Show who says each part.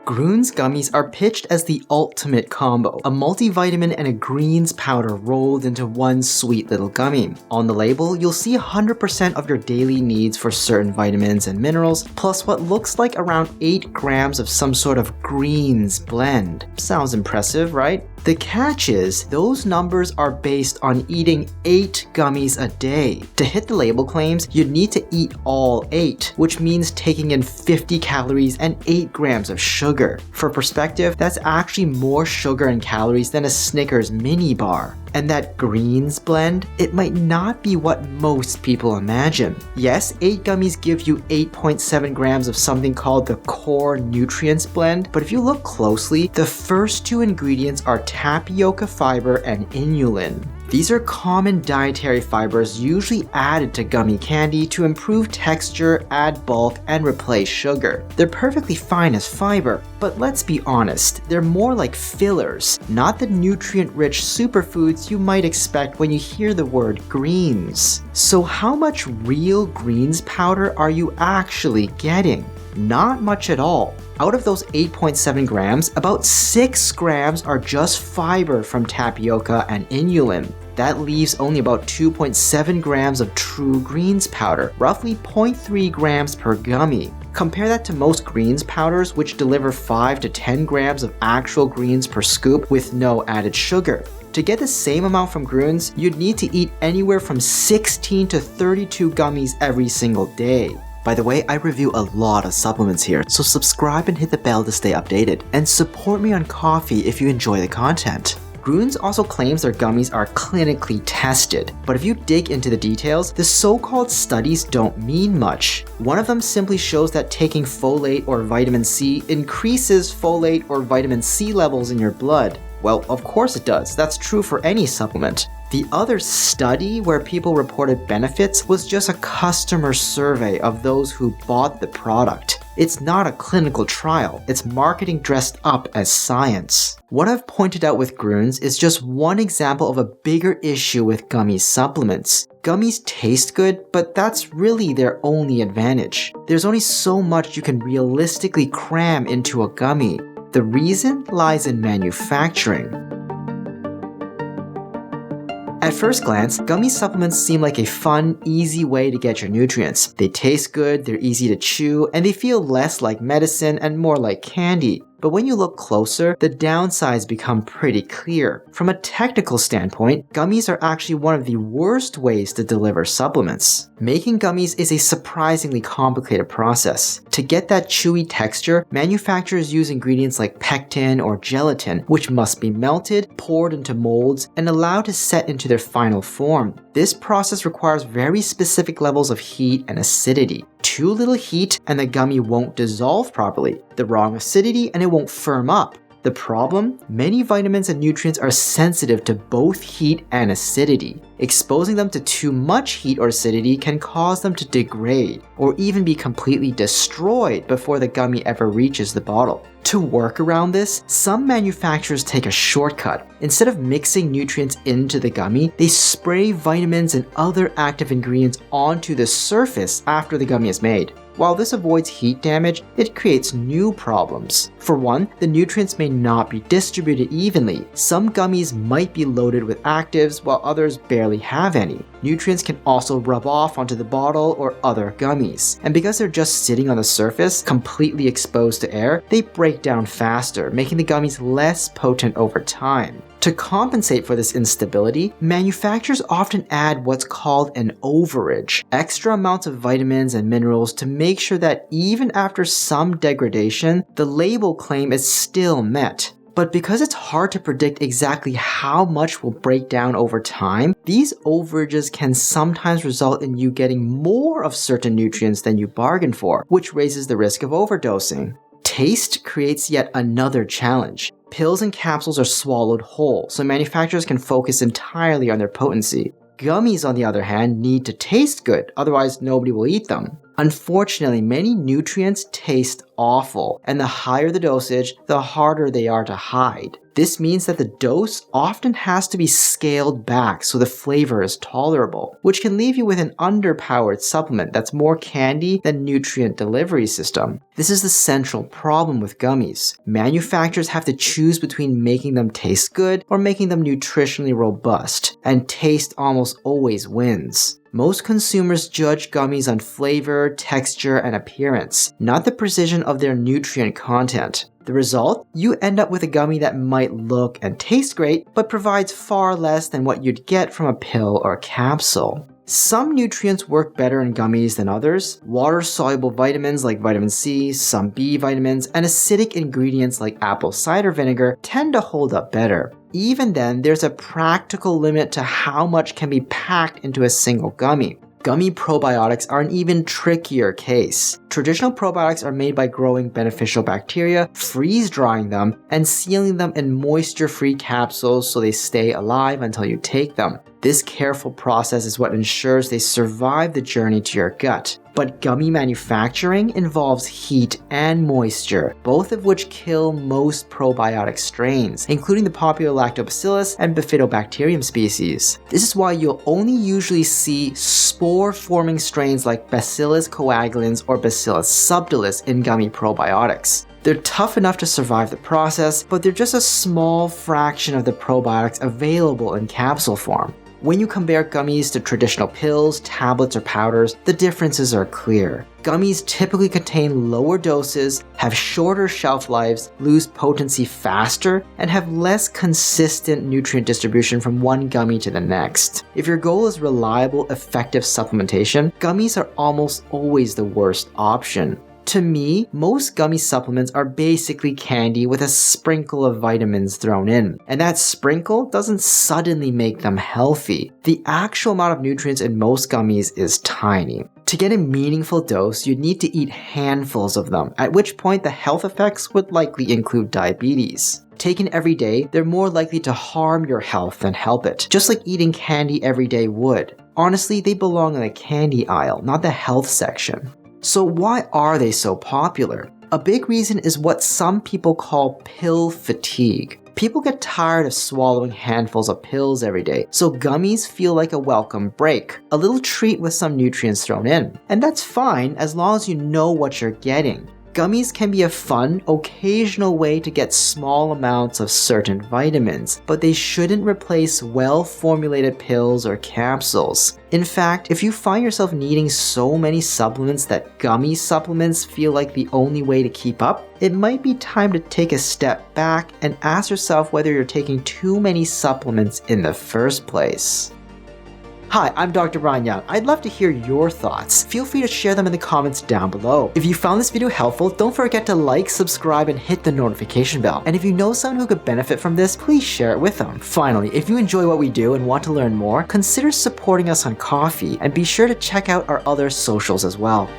Speaker 1: Grüns gummies are pitched as the ultimate combo, a multivitamin and a greens powder rolled into one sweet little gummy. On the label, you'll see 100% of your daily needs for certain vitamins and minerals, plus what looks like around 8 grams of some sort of greens blend. Sounds impressive, right? The catch is, those numbers are based on eating 8 gummies a day. To hit the label claims, you'd need to eat all 8, which means taking in 50 calories and 8 grams of sugar. For perspective, that's actually more sugar and calories than a Snickers mini bar. And that greens blend, it might not be what most people imagine. Yes, 8 gummies give you 8.7 grams of something called the core nutrients blend, but if you look closely, the first 2 ingredients are tapioca fiber and inulin. These are common dietary fibers usually added to gummy candy to improve texture, add bulk, and replace sugar. They're perfectly fine as fiber, but let's be honest, they're more like fillers, not the nutrient-rich superfoods you might expect when you hear the word greens. So how much real greens powder are you actually getting? Not much at all. Out of those 8.7 grams, about 6 grams are just fiber from tapioca and inulin. That leaves only about 2.7 grams of true greens powder, roughly 0.3 grams per gummy. Compare that to most greens powders, which deliver 5 to 10 grams of actual greens per scoop with no added sugar. To get the same amount from Grüns, you'd need to eat anywhere from 16 to 32 gummies every single day. By the way, I review a lot of supplements here, so subscribe and hit the bell to stay updated, and support me on Ko-fi if you enjoy the content. Grüns also claims their gummies are clinically tested, but if you dig into the details, the so-called studies don't mean much. One of them simply shows that taking folate or vitamin C increases folate or vitamin C levels in your blood. Well, of course it does. That's true for any supplement. The other study where people reported benefits was just a customer survey of those who bought the product. It's not a clinical trial, it's marketing dressed up as science. What I've pointed out with Grüns is just one example of a bigger issue with gummy supplements. Gummies taste good, but that's really their only advantage. There's only so much you can realistically cram into a gummy. The reason lies in manufacturing. At first glance, gummy supplements seem like a fun, easy way to get your nutrients. They taste good, they're easy to chew, and they feel less like medicine and more like candy. But when you look closer, the downsides become pretty clear. From a technical standpoint, gummies are actually one of the worst ways to deliver supplements. Making gummies is a surprisingly complicated process. To get that chewy texture, manufacturers use ingredients like pectin or gelatin, which must be melted, poured into molds, and allowed to set into their final form. This process requires very specific levels of heat and acidity. Too little heat and the gummy won't dissolve properly. The wrong acidity and it won't firm up. The problem? Many vitamins and nutrients are sensitive to both heat and acidity. Exposing them to too much heat or acidity can cause them to degrade, or even be completely destroyed before the gummy ever reaches the bottle. To work around this, some manufacturers take a shortcut. Instead of mixing nutrients into the gummy, they spray vitamins and other active ingredients onto the surface after the gummy is made. While this avoids heat damage, it creates new problems. For one, the nutrients may not be distributed evenly. Some gummies might be loaded with actives while others barely have any. Nutrients can also rub off onto the bottle or other gummies. And because they're just sitting on the surface, completely exposed to air, they break down faster, making the gummies less potent over time. To compensate for this instability, manufacturers often add what's called an overage, extra amounts of vitamins and minerals to make sure that even after some degradation, the label claim is still met. But because it's hard to predict exactly how much will break down over time, these overages can sometimes result in you getting more of certain nutrients than you bargained for, which raises the risk of overdosing. Taste creates yet another challenge. Pills and capsules are swallowed whole, so manufacturers can focus entirely on their potency. Gummies, on the other hand, need to taste good, otherwise nobody will eat them. Unfortunately, many nutrients taste awful, and the higher the dosage, the harder they are to hide. This means that the dose often has to be scaled back so the flavor is tolerable, which can leave you with an underpowered supplement that's more candy than nutrient delivery system. This is the central problem with gummies. Manufacturers have to choose between making them taste good or making them nutritionally robust, and taste almost always wins. Most consumers judge gummies on flavor, texture, and appearance, not the precision of their nutrient content. The result? You end up with a gummy that might look and taste great, but provides far less than what you'd get from a pill or capsule. Some nutrients work better in gummies than others. Water-soluble vitamins like vitamin C, some B vitamins, and acidic ingredients like apple cider vinegar tend to hold up better. Even then, there's a practical limit to how much can be packed into a single gummy. Gummy probiotics are an even trickier case. Traditional probiotics are made by growing beneficial bacteria, freeze-drying them, and sealing them in moisture-free capsules so they stay alive until you take them. This careful process is what ensures they survive the journey to your gut. But gummy manufacturing involves heat and moisture, both of which kill most probiotic strains, including the popular lactobacillus and bifidobacterium species. This is why you'll only usually see spore-forming strains like Bacillus coagulans or Bacillus subtilis in gummy probiotics. They're tough enough to survive the process, but they're just a small fraction of the probiotics available in capsule form. When you compare gummies to traditional pills, tablets, or powders, the differences are clear. Gummies typically contain lower doses, have shorter shelf lives, lose potency faster, and have less consistent nutrient distribution from one gummy to the next. If your goal is reliable, effective supplementation, gummies are almost always the worst option. To me, most gummy supplements are basically candy with a sprinkle of vitamins thrown in, and that sprinkle doesn't suddenly make them healthy. The actual amount of nutrients in most gummies is tiny. To get a meaningful dose, you'd need to eat handfuls of them, at which point the health effects would likely include diabetes. Taken every day, they're more likely to harm your health than help it, just like eating candy every day would. Honestly, they belong in the candy aisle, not the health section. So why are they so popular? A big reason is what some people call pill fatigue. People get tired of swallowing handfuls of pills every day, so gummies feel like a welcome break, a little treat with some nutrients thrown in. And that's fine as long as you know what you're getting. Gummies can be a fun, occasional way to get small amounts of certain vitamins, but they shouldn't replace well-formulated pills or capsules. In fact, if you find yourself needing so many supplements that gummy supplements feel like the only way to keep up, it might be time to take a step back and ask yourself whether you're taking too many supplements in the first place. Hi, I'm Dr. Brian Yeung. I'd love to hear your thoughts. Feel free to share them in the comments down below. If you found this video helpful, don't forget to like, subscribe, and hit the notification bell. And if you know someone who could benefit from this, please share it with them. Finally, if you enjoy what we do and want to learn more, consider supporting us on Ko-fi, and be sure to check out our other socials as well.